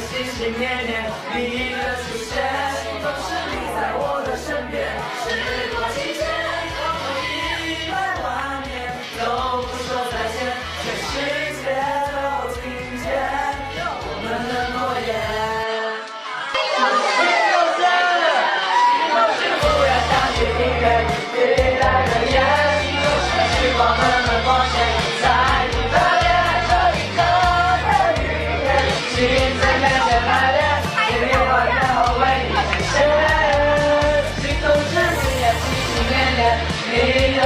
心心念念你的出现，总是你在我的身边。时过境迁，空过100万年，都不说再见，全世界都听见我们的诺言。就是不要相信一个你来的眼，就是时光慢慢光线在你的脸，这一刻的语言，心在渐渐排列，年华然后为你呈现，心动之日也心心念念你。